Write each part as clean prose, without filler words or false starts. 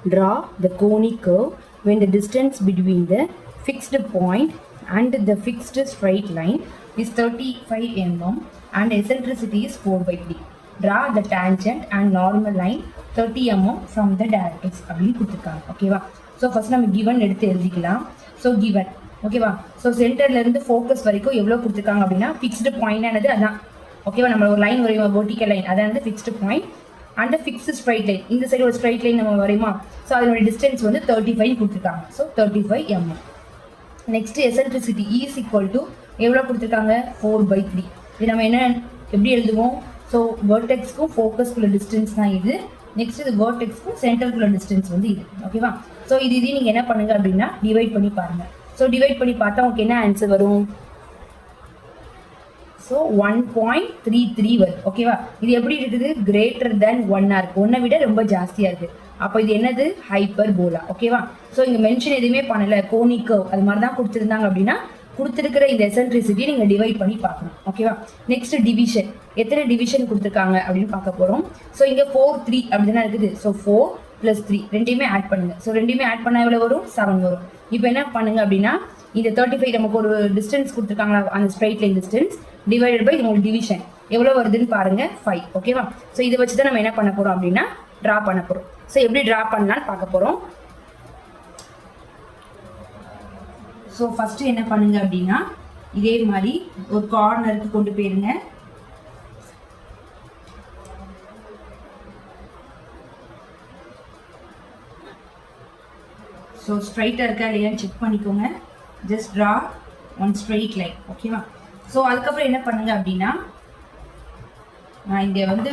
Draw the conic curve when the distance between the fixed point and the fixed straight line is 35 mm and eccentricity is 4/3. Draw the tangent and normal line 30 mm from the directrix அப்படின்னு கொடுத்துருக்காங்க. ஓகேவா? So first நம்ம given எடுத்து எழுதிக்கலாம். So given ஓகேவா? So சென்டர்லேருந்து focus வரைக்கும் எவ்வளோ கொடுத்துருக்காங்க அப்படின்னா ஃபிக்ஸ்டு பாயிண்டானது அதான். ஓகேவா? நம்ம ஒரு லைன் வரையும் வெர்டிக்கல் லைன் அதான் வந்து fixed point and fixed straight line. இந்த சைடு ஒரு ஸ்ட்ரைட் லைன் நம்ம வரையுமா? ஸோ அதனுடைய டிஸ்டன்ஸ் வந்து 35 கொடுத்துருக்காங்க. So 35 mm. Next eccentricity is equal to எவ்வளோ கொடுத்துருக்காங்க? 4/3. இது நம்ம என்ன எப்படி எழுதுவோம்? ஸோ வேர்டெக்ஸ்க்கும் ஃபோக்கஸ்க்குள்ள டிஸ்டன்ஸ் தான் இது. நெக்ஸ்ட் இது வேர்டெக்ஸ்க்கும் சென்டருக்குள்ள டிஸ்டன்ஸ் வந்து இது. ஓகேவா? ஸோ இதையும் நீங்கள் என்ன பண்ணுங்க அப்படின்னா டிவைட் பண்ணி பாருங்க. ஸோ டிவைட் பண்ணி பார்த்தா உங்களுக்கு என்ன ஆன்சர் வரும்? ஸோ 1.33 வருது. ஓகேவா? இது எப்படி இருக்குது? கிரேட்டர் தென் 1 இருக்கு. 1 விட ரொம்ப ஜாஸ்தியாக இருக்குது. அப்போ இது என்னது? ஹைப்பர் போலா. ஓகேவா? ஸோ இங்கே மென்ஷன் எதுவுமே பண்ணலை. கோனிக் கர்வ் அது மாதிரி தான் கொடுத்துருந்தாங்க அப்படின்னா கொடுத்துருக்கிற இந்த எசென்ட்ரிசிட்டி நீங்கள் டிவைட் பண்ணி பார்க்கணும். ஓகேவா? Next division. எத்தனை டிவிஷன் கொடுத்துருக்காங்க அப்படின்னு பார்க்க போகிறோம். ஸோ இங்கே 4 3 அப்படின்னா இருக்குது. ஸோ 4 + 3 ரெண்டையுமே ஆட் பண்ணுங்க. ஸோ ரெண்டையுமே ஆட் பண்ணால் எவ்வளோ வரும்? 7 வரும். இப்போ என்ன பண்ணுங்க அப்படின்னா இந்த 35 நமக்கு ஒரு டிஸ்டன்ஸ் கொடுத்துருக்காங்களா அந்த straight line distance divided by உங்களுக்கு டிவிஷன் எவ்வளோ வருதுன்னு பாருங்க 5. ஓகேவா? ஸோ இதை வச்சு தான் நம்ம என்ன பண்ண போகிறோம் அப்படின்னா ட்ரா பண்ண போகிறோம். ஸோ எப்படி ட்ரா பண்ணலான்னு பார்க்க போகிறோம். ஸோ ஃபஸ்ட்டு என்ன பண்ணுங்க அப்படின்னா இதே மாதிரி ஒரு கார்னருக்கு கொண்டு போயிருங்க. ஸோ ஸ்ட்ரைட்டாக இருக்கா இல்லையான்னு செக் பண்ணிக்கோங்க. Just draw one straight line. ஓகேவா? ஸோ அதுக்கப்புறம் என்ன பண்ணுங்க அப்படின்னா நான் இங்கே வந்து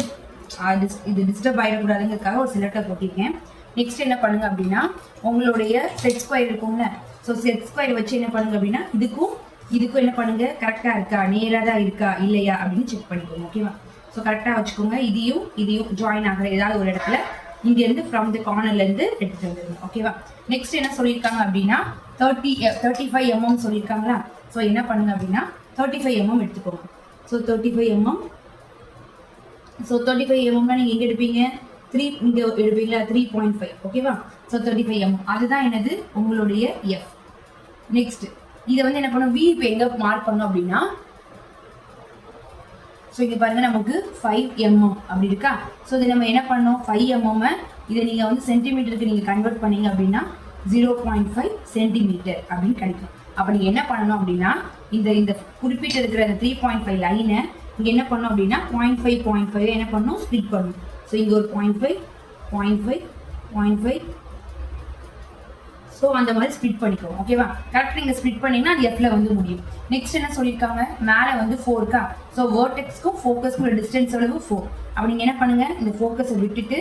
இது டிஸ்டர்ப் ஆகிடக்கூடாதுங்கிறதுக்காக ஒரு சிலட்டர் போட்டிருக்கேன். நெக்ஸ்ட் என்ன பண்ணுங்க அப்படின்னா உங்களுடைய செட் ஸ்கொயர் இருக்கும்ல. ஸோ செட் ஸ்கொயர் வச்சு என்ன பண்ணுங்க அப்படின்னா இதுக்கும் என்ன பண்ணுங்க கரெக்டாக இருக்கா, நேராக தான் இருக்கா இல்லையா அப்படின்னு செக் பண்ணிக்கோங்க. ஓகேவா? ஸோ கரெக்டாக வச்சுக்கோங்க. இதையும் ஜாயின் ஆகிற ஏதாவது ஒரு இடத்துல இங்கேருந்து ஃப்ரம் த கார்னர்லேருந்து எடுத்துகிட்டு வந்துருங்க. ஓகேவா? நெக்ஸ்ட் என்ன சொல்லியிருக்காங்க அப்படின்னா 35 mm சொல்லியிருக்காங்களா? ஸோ என்ன பண்ணுங்க அப்படின்னா 35 mm எடுத்துக்கோங்க. So 35 mm. ஸோ 35 mm நீங்கள் எங்கே எடுப்பீங்க? 3 இங்கே எடுப்பீங்களா? 3.5. ஓகேவா? ஸோ 35 mm அதுதான் என்னது உங்களுடைய எஃப். நெக்ஸ்ட் இதை வந்து என்ன பண்ணும்? வி இப்போ எங்கே மார்க் பண்ணோம் அப்படின்னா ஸோ இங்கே பாருங்க நமக்கு 5 mm அப்படி இருக்கா? ஸோ இது நம்ம என்ன பண்ணோம்? 5 mm இதை நீங்கள் வந்து சென்டிமீட்டருக்கு நீங்கள் கன்வெர்ட் பண்ணீங்க அப்படின்னா 0.5 சென்டிமீட்டர் அப்படின்னு கிடைக்கும். அப்போ நீங்கள் என்ன பண்ணணும் அப்படின்னா இந்த குறிப்பிட்டு இருக்கிற அந்த 3.5 லைனை இங்கே என்ன பண்ணோம் அப்படின்னா 0.5 என்ன பண்ணணும்? ஸ்ப்ளிட் பண்ணணும். ஸோ இங்கே ஒரு 0.5 ஸோ அந்த மாதிரி ஸ்ப்ளிட் பண்ணிக்கோங்க. ஓகேவா? கரெக்டாக நீங்கள் ஸ்ப்ளிட் பண்ணிங்கன்னா அது எஃப்ல வந்து முடியும். நெக்ஸ்ட் என்ன சொல்லியிருக்காங்க? மேலே வந்து 4 இருக்கா? ஸோ வேர்டெக்ஸ்க்கும் ஃபோக்கஸ்க்கும் டிஸ்டன்ஸ் எவ்வளவு? 4. அப்போ நீங்கள் என்ன பண்ணுங்க? இந்த ஃபோக்கஸை விட்டுட்டு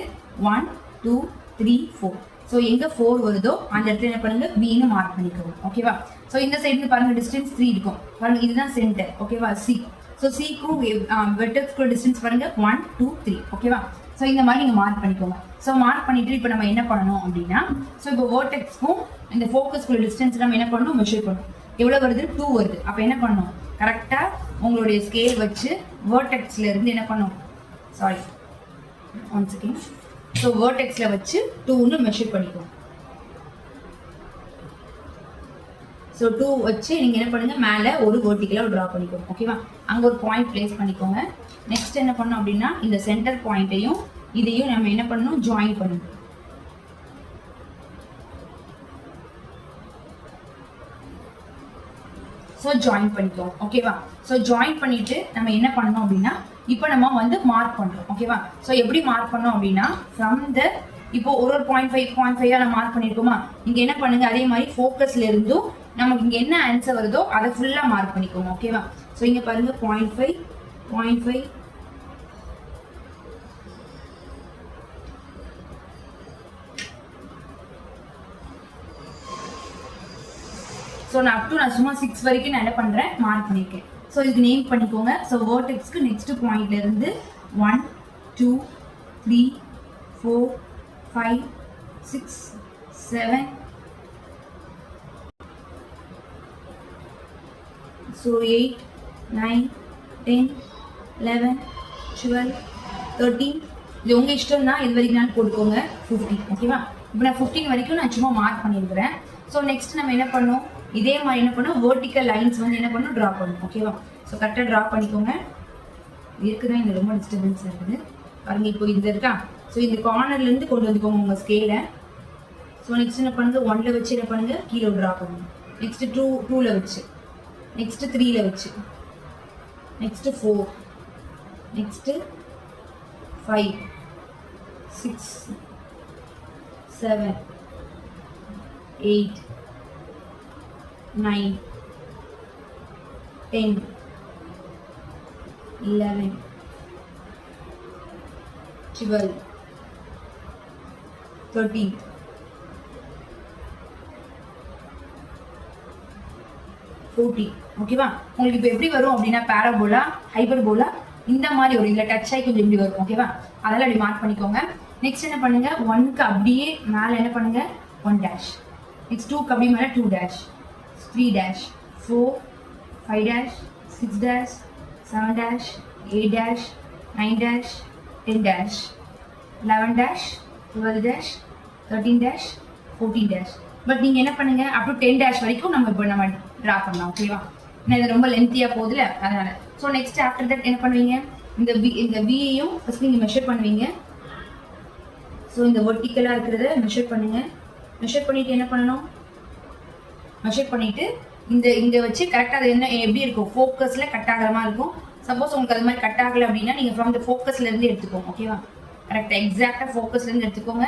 1 2 3 4. ஸோ எங்கே 4 வருதோ அந்த இடத்துல என்ன பண்ணுங்க? பின்னு மார்க் பண்ணிக்கோங்க. ஓகேவா? ஸோ இந்த சைடு பாருங்க டிஸ்டன்ஸ் 3 இருக்கும். பாருங்க இதுதான் சென்டர். ஓகேவா? சி. ஸோ சிக்கும் வெர்டெக்ஸ்க்கும் டிஸ்டன்ஸ் பாருங்க 1 2 3. ஓகேவா? ஸோ இந்த மாதிரி நீங்கள் மார்க் பண்ணிக்கோங்க. ஸோ மார்க் பண்ணிட்டு இப்போ நம்ம என்ன பண்ணணும் அப்படின்னா ஸோ இப்போ வேர்டெக்ஸ்க்கும் இந்த ஃபோக்கஸ்க்குள்ள டிஸ்டன்ஸ் நம்ம என்ன பண்ணணும்? மெஷர் பண்ணணும். எவ்வளோ வருது? 2 வருது. அப்போ என்ன பண்ணணும்? கரெக்டாக உங்களுடைய ஸ்கேல் வச்சு வேர்டெக்ஸ்ல இருந்து என்ன பண்ணணும்? Sorry 1 second. ஸோ வேர்டெக்ஸ்ல வச்சு 2ன்னு மெஷர் பண்ணிக்கோங்க. ஸோ 2 வச்சு நீங்கள் என்ன பண்ணுங்க? மேலே ஒரு வெர்டிகலாக ட்ரா பண்ணிக்கோங்க. ஓகேவா? அங்கே ஒரு பாயிண்ட் பிளேஸ் பண்ணிக்கோங்க. நெக்ஸ்ட் என்ன பண்ணணும் அப்படின்னா இந்த சென்டர் பாயிண்ட்டையும் இதையும் நம்ம என்ன பண்ணணும்? ஜாயின் பண்ணணும். ஸோ ஜாயின் பண்ணிக்கோங்க. ஓகேவா? ஸோ ஜாயின் பண்ணிட்டு நம்ம என்ன பண்ணணும் அப்படின்னா இப்போ நம்ம வந்து மார்க் பண்ணுறோம். ஓகேவா? ஸோ எப்படி மார்க் பண்ணோம் அப்படின்னா ஃப்ரம் த இப்போ ஒரு 0.5 நம்ம மார்க் பண்ணியிருக்கோமா? இங்கே என்ன பண்ணுங்க? அதே மாதிரி ஃபோக்கஸ்ல இருந்தும் நமக்கு இங்கே என்ன ஆன்சர் வருதோ அதை ஃபுல்லாக மார்க் பண்ணிக்கோங்க. ஓகேவா? ஸோ இங்கே பாருங்க 0.5 ஸோ நான் சும்மா 6 வரைக்கும் நான் என்ன பண்ணுறேன்? மார்க் பண்ணியிருக்கேன். ஸோ இதுக்கு நேம் பண்ணிக்கோங்க. ஸோ வேர்டெக்ஸ்க்கு நெக்ஸ்ட் பாயிண்ட்ல இருந்து 1 2 3 4 5 6 7 ஸோ 8 9 10 11 12 13 இது உங்கள் இஷ்டம் தான். இது வரைக்கும் நான் போட்டுக்கோங்க 15. ஓகேவா? இப்போ நான் 15 வரைக்கும் நான் சும்மா மார்க் பண்ணியிருக்கிறேன். ஸோ நெக்ஸ்ட் நம்ம என்ன பண்ணோம், இதே மாதிரி என்ன பண்ணோம், வெர்டிக்கல் லைன்ஸ் வந்து என்ன பண்ணணும், ட்ரா பண்ணணும். ஓகேவா? ஸோ கரெக்டாக ட்ரா பண்ணிக்கோங்க. இருக்குதான் எனக்கு ரொம்ப டிஸ்டர்பன்ஸ் இருக்குது பாருங்க. இப்போ இது இருக்கா, ஸோ இந்த கார்னர்லேருந்து கொண்டு வந்துக்கோங்க உங்கள் ஸ்கேலை. ஸோ நெக்ஸ்ட் என்ன பண்ணுங்க, 1ல வச்சு என்ன பண்ணுங்க, கீழே ட்ரா பண்ணுங்க. நெக்ஸ்ட் 2ல வச்சு, நெக்ஸ்ட் 3ல வச்சு, நெக்ஸ்ட் 4, நெக்ஸ்ட் 5, 6, 7, 8, 9, 10, 11, 12, 13, 14. ஓகேவா? உங்களுக்கு இப்போ எப்படி வரும் அப்படின்னா, பேராபோலா, ஹைப்பர்போலா இந்த மாதிரி ஒரு இதில் டச் ஆகி கொஞ்சம் இப்படி வரும். ஓகேவா? அதெல்லாம் அப்படி மார்க் பண்ணிக்கோங்க. நெக்ஸ்ட் என்ன பண்ணுங்க, 1க்கு அப்படியே மேலே என்ன பண்ணுங்க, 1 டேஷ். நெக்ஸ்ட் 2க்கு அப்படியே மேலே 2 dash, 3 dash, 4, 5 dash, 6 dash, 7 dash, 8 dash, 9 dash, 10 dash, 11 dash, 12 dash, 13 dash, 14 dash. But நீங்கள் என்ன பண்ணுங்க, அப் டு 10 டேஷ் வரைக்கும் நம்ம இப்போ நம்ம ட்ரா பண்ணலாம். ஓகேவா? ஏன்னா இது ரொம்ப லென்த்தியாக போகுதுல, அதனால. ஸோ நெக்ஸ்ட் ஆஃப்டர் தட் என்ன பண்ணுவீங்க, இந்த வியையும் ஃபஸ்ட் நீங்கள் மெஷர் பண்ணுவீங்க. ஸோ இந்த வெர்டிக்கலாக இருக்கிறத மெஷர் பண்ணுங்க. மெஷர் பண்ணிட்டு என்ன பண்ணணும், மெஷர் பண்ணிட்டு இங்கே வச்சு கரெக்டாக அது என்ன எப்படி இருக்கும், ஃபோக்கஸில் கட் ஆகிற மாதிரி இருக்கும். சப்போஸ் உங்களுக்கு அது மாதிரி கட் ஆகலை அப்படின்னா நீங்கள் ஃப்ரம் த ஃபோக்கஸ்லேருந்து எடுத்துக்கோங்க. ஓகேவா? கரெக்டாக எக்ஸாக்டாக ஃபோக்கஸ்லேருந்து எடுத்துக்கோங்க.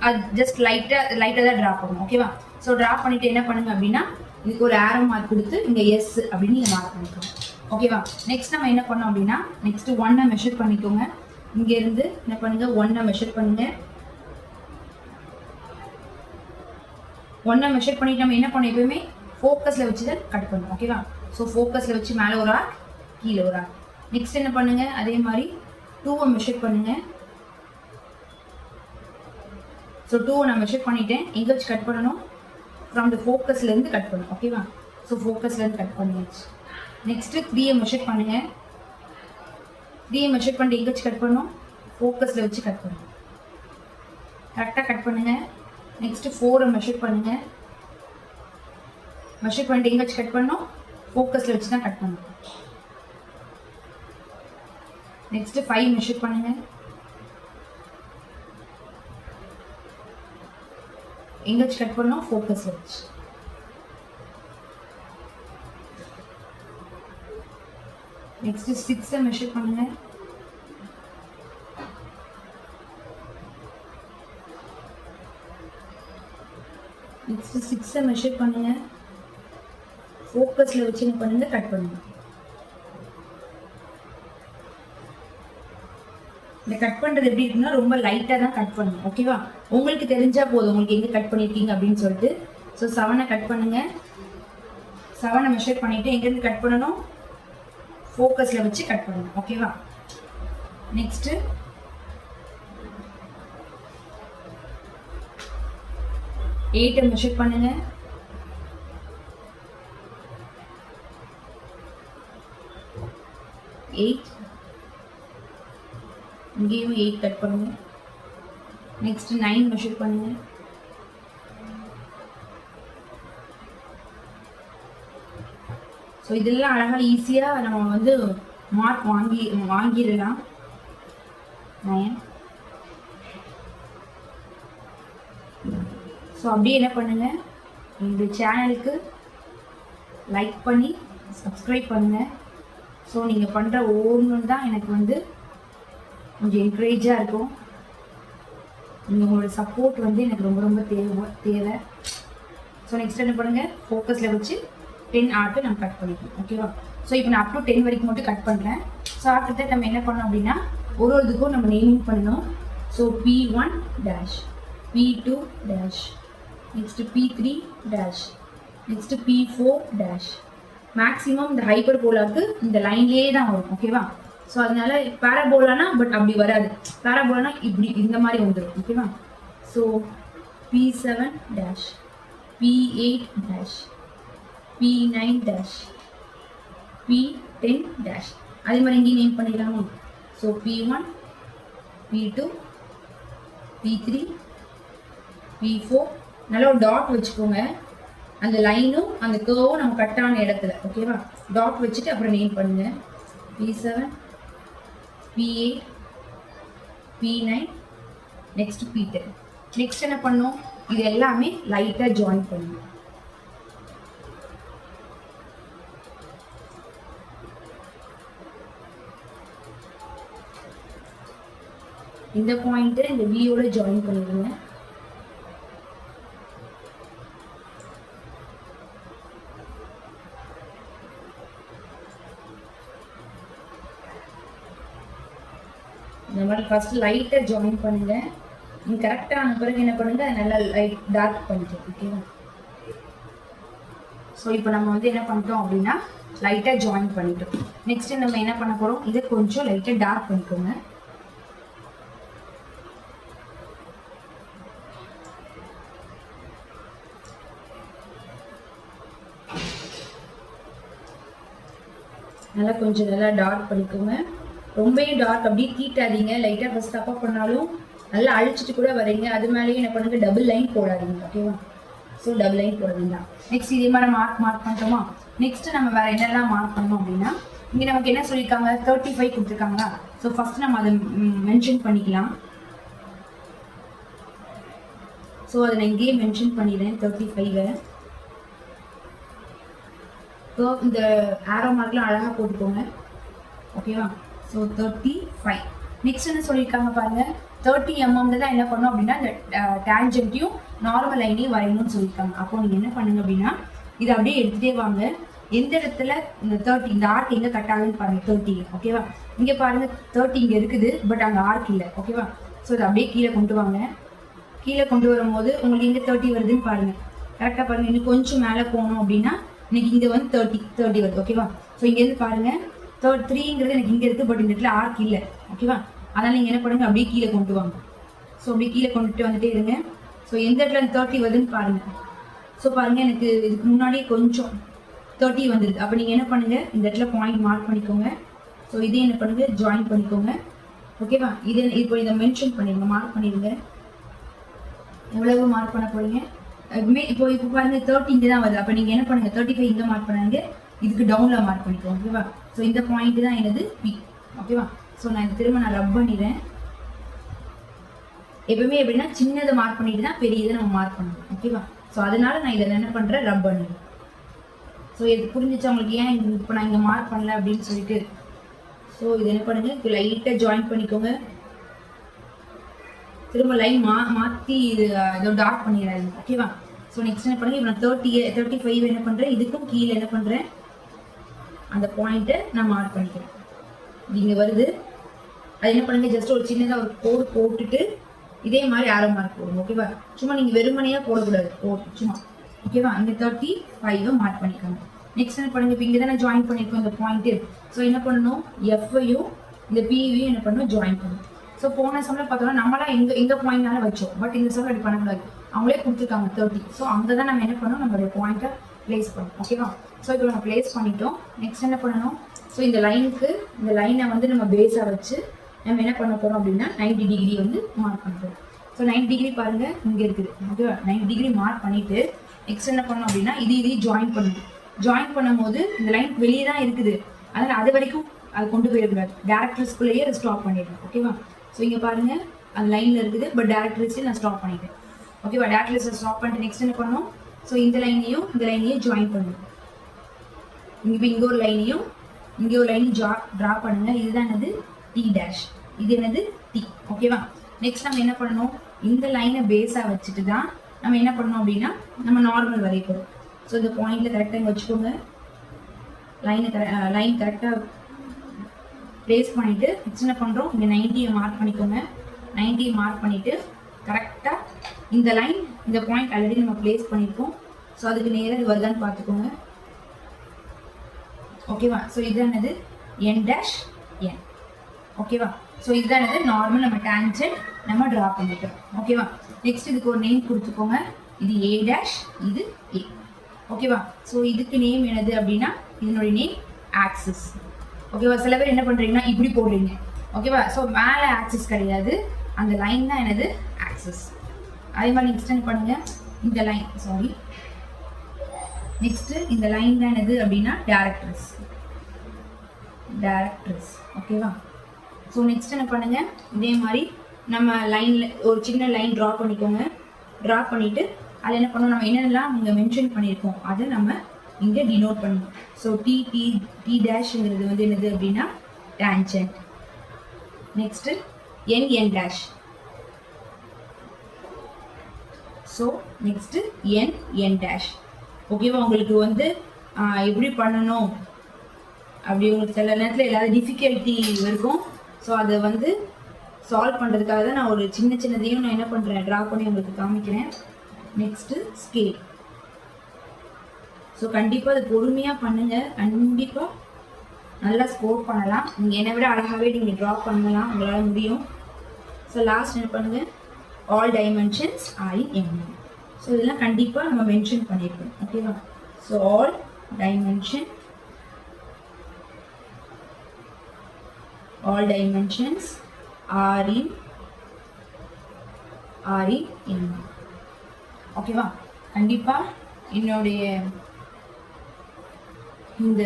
அது ஜஸ்ட் லைட்டாக தான் ட்ரா பண்ணணும். ஓகேவா? ஸோ ட்ரா பண்ணிவிட்டு என்ன பண்ணுங்க அப்படின்னா, இதுக்கு ஒரு ஆரோ மார்க் கொடுத்து இங்கே எஸ் அப்படின்னு நீங்கள் மார்க் பண்ணிக்கோங்க. ஓகேவா? நெக்ஸ்ட் நம்ம என்ன பண்ணோம் அப்படின்னா, நெக்ஸ்ட் 1 மெஷர் பண்ணிக்கோங்க. இங்கேருந்து என்ன பண்ணுங்க, 1 மெஷர் பண்ணுங்க. 1 மெஷர் பண்ணிட்டு நம்ம என்ன பண்ணோம், எப்பவுமே ஃபோக்கஸில் வச்சு தான் கட் பண்ணணும். ஓகேவா? ஸோ ஃபோக்கஸில் வச்சு மேலே ஒரு ஆர்க், கீழே ஒரு ஆர்க். நெக்ஸ்ட் என்ன பண்ணுங்க, அதே மாதிரி 2 மெஷர் பண்ணுங்க. ஸோ 2 நான் மெஷர் பண்ணிட்டேன். எங்கே வச்சு கட் பண்ணணும், ஃப்ரம் த ஃபோக்கஸ்லேருந்து கட் பண்ணணும். ஓகேவா? ஸோ ஃபோக்கஸ்லேருந்து கட் பண்ணியாச்சு. நெக்ஸ்ட்டு 3 மெஷர் பண்ணுங்க. 3 மெஷர் பண்ணிட்டு எங்கே வச்சு கட் பண்ணணும், ஃபோக்கஸில் வச்சு கட் பண்ணணும். கரெக்டாக கட் பண்ணுங்க. நெக்ஸ்ட்டு 4 மெஷர் பண்ணுங்க. மெஷர் பண்ணிட்டு எங்கே வச்சு கட் பண்ணணும், ஃபோக்கஸில் வச்சு தான் கட் பண்ணணும். நெக்ஸ்ட்டு 5 மெஷர் பண்ணுங்க. எங்கே வச்சு கட் பண்ணணும், ஃபோக்கஸில் வச்சு. நெக்ஸ்ட் 6 மெஷர் பண்ணுங்க. நெக்ஸ்ட் 6 மெஷர் பண்ணுங்க. ஃபோக்கஸ்ல வச்சு என்ன பண்ணுங்க, கட் பண்ணுங்க. இந்த கட் பண்றது எப்படி இருக்குன்னா, ரொம்ப லைட்டா தான் கட் பண்ணணும். ஓகேவா? உங்களுக்கு தெரிஞ்சா போதும் உங்களுக்கு எங்க கட் பண்ணிருக்கீங்க அப்படின்னு சொல்லிட்டு. ஸோ 7 கட் பண்ணுங்க. 7 மெஷர் பண்ணிட்டு எங்க இருந்து கட் பண்ணணும், ஃபோக்கஸ்ல வச்சு கட் பண்ணணும். ஓகேவா? நெக்ஸ்ட் 8 மெஷர் பண்ணுங்க. 8 இங்கேயும் 8 கட் பண்ணுங்க. நெக்ஸ்ட் 9 மெஷர் பண்ணுங்க. ஸோ இதெல்லாம் அழகாக ஈஸியாக நம்ம வந்து மார்க் வாங்கிடலாம். 9. ஸோ அப்படியே என்ன பண்ணுங்க, இந்த சேனலுக்கு லைக் பண்ணி சப்ஸ்கிரைப் பண்ணுங்க. ஸோ நீங்கள் பண்ணுற ஒவ்வொன்றும் தான் எனக்கு வந்து கொஞ்சம் என்கரேஜாக இருக்கும். நீங்கள் உங்களோட சப்போர்ட் வந்து எனக்கு ரொம்ப ரொம்ப தேவை. ஸோ நெக்ஸ்ட் என்ன பண்ணுங்கள், ஃபோக்கஸில் வச்சு 10 ஆர்ட்டு நம்ம கட் பண்ணிக்கணும். ஓகேவா? ஸோ இப்போ நான் அப் டு 10 வரைக்கும் மட்டும் கட் பண்ணுறேன். ஸோ ஆஃப்டர் தட் நம்ம என்ன பண்ணோம் அப்படின்னா, ஒரு இதுக்கும் நம்ம நேமிங் பண்ணணும். So P1 dash, P2 dash, next P3 dash, next P4 dash. Maximum இந்த ஹைப்பர் போலாக்கு இந்த லைன்லேயே தான் வரும். ஓகேவா? ஸோ அதனால பேராபோலானா பட் அப்படி வராது. பேராபோலானா இப்படி இந்த மாதிரி வந்துடும். ஓகேவா? So P7 dash, P8 dash, P9 dash, P10 dash. அதே மாதிரி இங்கேயும் நேம் பண்ணிடலாமா? So P1, P2, P3, P4 நல்லா ஒரு டாட் வச்சுக்கோங்க. அந்த லைனும் அந்த கர்வும் நம்ம கட்டான இடத்துல ஓகேவா, டாட் வச்சுட்டு அப்புறம் நேம் பண்ணுங்க. P7 P8 P9 next P10. Next என்ன பண்ணும், இது எல்லாமே லைட்டா ஜாயின் பண்ணுங்க. இந்த பாயிண்ட் இந்த வியோட ஜாயின் பண்ணிடுங்க. இந்த மாதிரி ஃபர்ஸ்ட் லைட்டா ஜாயின் பண்ணுங்க. நீங்க கரெக்டா ஆன பிறகு என்ன பண்ணுங்க, நல்லா லைட் டார்க் பண்ணிக்கோங்க. ஓகேவா, ஸோ இப்போ நம்ம வந்து என்ன பண்ணிட்டோம் அப்படின்னா லைட்டா ஜாயின் பண்ணிட்டோம். நெக்ஸ்ட் நம்ம என்ன பண்ண போறோம், இதை கொஞ்சம் லைட்டா டார்க் பண்ணிக்கோங்க. நல்லா கொஞ்சம் நல்லா டார்க் பண்ணிக்கோங்க. ரொம்பவும் டார்க் அப்படியே தீட்டாதீங்க. லைட்டாக ஃபர்ஸ்ட் தப்பா பண்ணாலும் நல்லா அழிச்சிட்டு கூட வரீங்க. அது மேலேயே என்ன பண்ணுங்க, டபுள் லைன் போடாதீங்க. ஓகேவா, ஸோ டபுள் லைன் போட வேண்டாம். நெக்ஸ்ட் இதே மாதிரி மார்க் பண்ணிட்டோமா. நெக்ஸ்ட் நம்ம வேற என்னெல்லாம் மார்க் பண்ணோம் அப்படின்னா, இங்கே நமக்கு என்ன சொல்லியிருக்காங்க, 35 கொடுத்துருக்காங்களா. ஸோ ஃபர்ஸ்ட் நம்ம அதை மென்ஷன் பண்ணிக்கலாம். ஸோ அதை நான் இங்கேயே மென்ஷன் பண்ணிடுறேன் 35. இந்த ஆரோ மார்க்லாம் அழகாக போட்டுக்கோங்க. ஓகேவா, ஸோ 35. நெக்ஸ்ட் என்ன சொல்லியிருக்காங்க பாருங்க, 30 mm தான் என்ன பண்ணும் அப்படின்னா இந்த டேஞ்சன்ட்டையும் நார்மல் லைனையும் வரையணும்னு சொல்லியிருக்காங்க. அப்போ நீங்கள் என்ன பண்ணுங்க அப்படின்னா இதை அப்படியே எடுத்துகிட்டே வாங்க. எந்த இடத்துல இந்த 30 இந்த ஆர்க் எங்கே கட் ஆகுதுன்னு பாருங்க. 30 ஓகேவா, இங்கே பாருங்க 30 இங்கே இருக்குது, பட் அங்கே ஆர்க் இல்லை. ஓகேவா, ஸோ இதை அப்படியே கீழே கொண்டு வாங்க. கீழே கொண்டு வரும்போது உங்களுக்கு எங்கே 30 வருதுன்னு பாருங்க. கரெக்டாக பாருங்க. இன்னும் கொஞ்சம் மேலே போகணும் அப்படின்னா இன்னைக்கு இங்கே வந்து 30 வருது. ஓகேவா, ஸோ இங்கேருந்து பாருங்க 3ங்கிறது எனக்கு இங்கே இருக்குது, பட் இந்த இடத்துல ஆர்க் இல்லை. ஓகேவா, அதனால் நீங்கள் என்ன பண்ணுங்க, அப்படியே கீழே கொண்டு வாங்க. ஸோ அப்படியே கீழே கொண்டுட்டு வந்துட்டே இருங்க. ஸோ எந்த இடத்துல 30 வருதுன்னு பாருங்க. ஸோ பாருங்க எனக்கு இதுக்கு முன்னாடி கொஞ்சம் 30 வந்துடுது. அப்போ நீங்கள் என்ன பண்ணுங்க, இந்த இடத்துல பாயிண்ட் மார்க் பண்ணிக்கோங்க. ஸோ இதே என்ன பண்ணுங்க, ஜாயின் பண்ணிக்கோங்க. ஓகேவா, இது இப்போ இதை மென்ஷன் பண்ணிடுங்க, மார்க் பண்ணிடுங்க. எவ்வளவு மார்க் பண்ண போறீங்க. இப்போ பாருங்க 30 இங்கே தான் வருது. அப்போ நீங்கள் என்ன பண்ணுங்க, 35 இங்கே மார்க் பண்ணாங்க, இதுக்கு டவுனில் மார்க் பண்ணிக்கோங்க. ஓகேவா, ஸோ இந்த பாயிண்ட் தான் எனது பி. ஓகேவா, ஸோ நான் திரும்ப ரப் பண்ணிடுறேன். எப்பவுமே எப்படின்னா சின்னதை மார்க் பண்ணிட்டு தான் பெரியதை நம்ம மார்க் பண்ணணும். ஓகேவா, ஸோ அதனால நான் இதை என்ன பண்ணுறேன், ரப் பண்ணிடுறேன். ஸோ இது புரிஞ்சிச்சு உங்களுக்கு, ஏன் இப்போ நான் இங்கே மார்க் பண்ணல அப்படின்னு சொல்லிட்டு. ஸோ இது என்ன பண்ணுங்க, இப்போ லைட்டாக ஜாயின் பண்ணிக்கோங்க. திரும்ப லைன் மாற்றி இதோ டாட் பண்ணிடுறாங்க. ஓகேவா, ஸோ நெக்ஸ்ட் என்ன பண்ணுங்க, இப்போ நான் 35 என்ன பண்ணுறேன், இதுக்கும் கீழே என்ன பண்ணுறேன், அந்த பாயிண்ட்டை நான் மார்க் பண்ணிக்கிறேன். இங்கே வருது, அது என்ன பண்ணுங்க, ஜஸ்ட் ஒரு சின்னதாக ஒரு கோடு போட்டுட்டு இதே மாதிரி ஆரோ மார்க் போடுங்க. ஓகேவா, சும்மா நீங்கள் வெறுமனையாக போடக்கூடாது, சும்மா. ஓகேவா, இந்த 35 மார்க் பண்ணிக்கோங்க. நெக்ஸ்ட் என்ன பண்ணுங்க, இப்போ இங்கே தான் நான் ஜாயின் பண்ணியிருக்கோம் இந்த பாயிண்ட்டு. ஸோ என்ன பண்ணணும், எஃப்ஐயும் இந்த பிவியும் என்ன பண்ணணும், ஜாயின் பண்ணணும். ஸோ போன சம்மில் பார்த்தோம்னா நம்மளாம் எங்கே பாயிண்ட்னால வச்சோம், பட் இந்த சம்மில் அப்படி பண்ணக்கூடாது. அவங்களே கொடுத்துருக்காங்க 30. ஸோ அங்கே தான் நம்ம என்ன பண்ணணும், நம்மளுடைய பாயிண்ட்டை பிளேஸ் பண்ணணும். ஓகேவா, ஸோ இப்போ நம்ம பிளேஸ் பண்ணிட்டோம். நெக்ஸ்ட் என்ன பண்ணணும், ஸோ இந்த லைனுக்கு இந்த லைனை வந்து நம்ம பேஸாக வச்சு நம்ம என்ன பண்ண போகிறோம் அப்படின்னா 90 டிகிரி வந்து மார்க் பண்ணுறோம். ஸோ 90 டிகிரி பாருங்கள் இங்கே இருக்குது. ஓகேவா, 90 டிகிரி மார்க் பண்ணிவிட்டு நெக்ஸ்ட் என்ன பண்ணணும் அப்படின்னா இதையும் ஜாயின் பண்ணணும். ஜாயின் பண்ணும்போது இந்த லைன் வெளியே தான் இருக்குது, அதனால் அது வரைக்கும் அது கொண்டு போயிடக்கூடாது. டேரக்டர்ஸ்குள்ளேயே அதை ஸ்டாப் பண்ணிடுறேன். ஓகேவா, ஸோ இங்கே பாருங்கள் அந்த லைனில் இருக்குது, பட் டேரக்டர்ஸே நான் ஸ்டாப் பண்ணிட்டேன். ஓகேவா, டேரக்டர்ஸை ஸ்டாப் பண்ணிட்டு நெக்ஸ்ட் என்ன பண்ணணும், ஸோ இந்த லைனையும் ஜாயின் பண்ணணும். இங்கே ஒரு லைனையும் இங்கே ஒரு லைனையும் ட்ரா பண்ணுங்க. இதுதான் என்னது டி டேஷ், இது என்னது டி. ஓகேவா, நெக்ஸ்ட் நம்ம என்ன பண்ணணும், இந்த லைனை பேஸாக வச்சுட்டு தான் நம்ம என்ன பண்ணணும் அப்படின்னா நம்ம நார்மல் வரைய போகிறோம். ஸோ இந்த பாயிண்ட்ல கரெக்டாக இங்கே வச்சுக்கோங்க. லைன் கரெக்டாக ப்ளேஸ் பண்ணிவிட்டு நெக்ஸ்ட் என்ன பண்ணுறோம், இங்கே 90 மார்க் பண்ணிக்கோங்க. 90 மார்க் பண்ணிவிட்டு கரெக்டாக இந்த லைன் இந்த பாயிண்ட் ஆல்ரெடி நம்ம ப்ளேஸ் பண்ணியிருக்கோம். ஸோ அதுக்கு நேராக இது வருதான்னு பார்த்துக்கோங்க. ஓகேவா, ஸோ இதுதான் என்னது என் டேஷ் என். ஓகேவா, ஸோ இதுதான் என்னது நார்மல் நம்ம டேஞ்சன்ட் நம்ம ட்ரா பண்ணிட்டோம். ஓகேவா, நெக்ஸ்ட் இதுக்கு ஒரு நேம் கொடுத்துக்கோங்க. இது ஏ டேஷ், இது ஏ. ஓகேவா, ஸோ இதுக்கு நேம் என்னது அப்படின்னா இதனுடைய நேம் ஆக்சிஸ். ஓகேவா, சில பேர் என்ன பண்ணுறீங்கன்னா இப்படி போடுறீங்க. ஓகேவா, ஸோ மேலே ஆக்சிஸ் கிடையாது, அந்த லைன் தான் என்னது ஆக்சிஸ். அதே மாதிரி நெக்ஸ்ட் என்ன பண்ணுங்க, இந்த லைன் நெக்ஸ்ட் இந்த லைன் தான் எது அப்படின்னா டேரக்ட்ரிஸ். ஓகேவா? ஸோ நெக்ஸ்ட் என்ன பண்ணுங்க, இதே மாதிரி நம்ம லைன்ல ஒரு சின்ன லைன் ட்ரா பண்ணிக்கோங்க. ட்ரா பண்ணிட்டு அதில் என்ன பண்ணணும், நம்ம என்னென்னலாம் இங்கே மென்ஷன் பண்ணியிருக்கோம் அதை நம்ம இங்கே டினோட் பண்ணணும். ஸோ டி டேஷ்ங்கிறது வந்து என்னது அப்படின்னா டேன்ஜென்ட். நெக்ஸ்ட் என் டேஷ். ஸோ நெக்ஸ்ட் என் டேஷ். ஓகேவா? உங்களுக்கு வந்து எப்படி பண்ணணும் அப்படி உங்களுக்கு சில நேரத்தில் எல்லாரும் டிஃபிகல்ட்டி இருக்கும். ஸோ அதை வந்து சால்வ் பண்ணுறதுக்காக தான் நான் ஒரு சின்னதையும் நான் என்ன பண்ணுறேன், ட்ரா பண்ணி உங்களுக்கு காமிக்கிறேன். Next scale. ஸோ கண்டிப்பாக அது பொறுமையாக பண்ணுங்கள், கண்டிப்பாக நல்லா ஸ்கோர் பண்ணலாம். நீங்கள் என்னை விட அழகாகவே நீங்கள் ட்ரா பண்ணலாம், உங்களால் முடியும். ஸோ லாஸ்ட் என்ன பண்ணுங்கள், ஆல் டைமென்ஷன்ஸ் ஆர் இன் எம்எம். ஸோ இதெல்லாம் கண்டிப்பாக நம்ம மென்ஷன் பண்ணியிருக்கோம். ஓகேவா? So all dimensions are in M. ஓகேவா? கண்டிப்பா என்னுடைய இந்த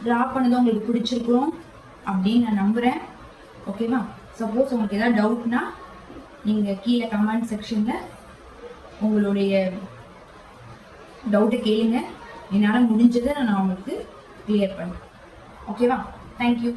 டிரா பண்ணது உங்களுக்கு பிடிச்சிருக்கும் அப்படின்னு நான் நம்புறேன். ஓகேவா? சப்போஸ் உங்களுக்கு ஏதாவது டவுட்னா நீங்க கீழே கமெண்ட் செக்ஷன்ல உங்களுடைய டவுட்டை கேளுங்க. என்னால் முடிஞ்சதை நான் உங்களுக்கு கிளியர் பண்ணேன். ஓகேவா? தேங்க்யூ.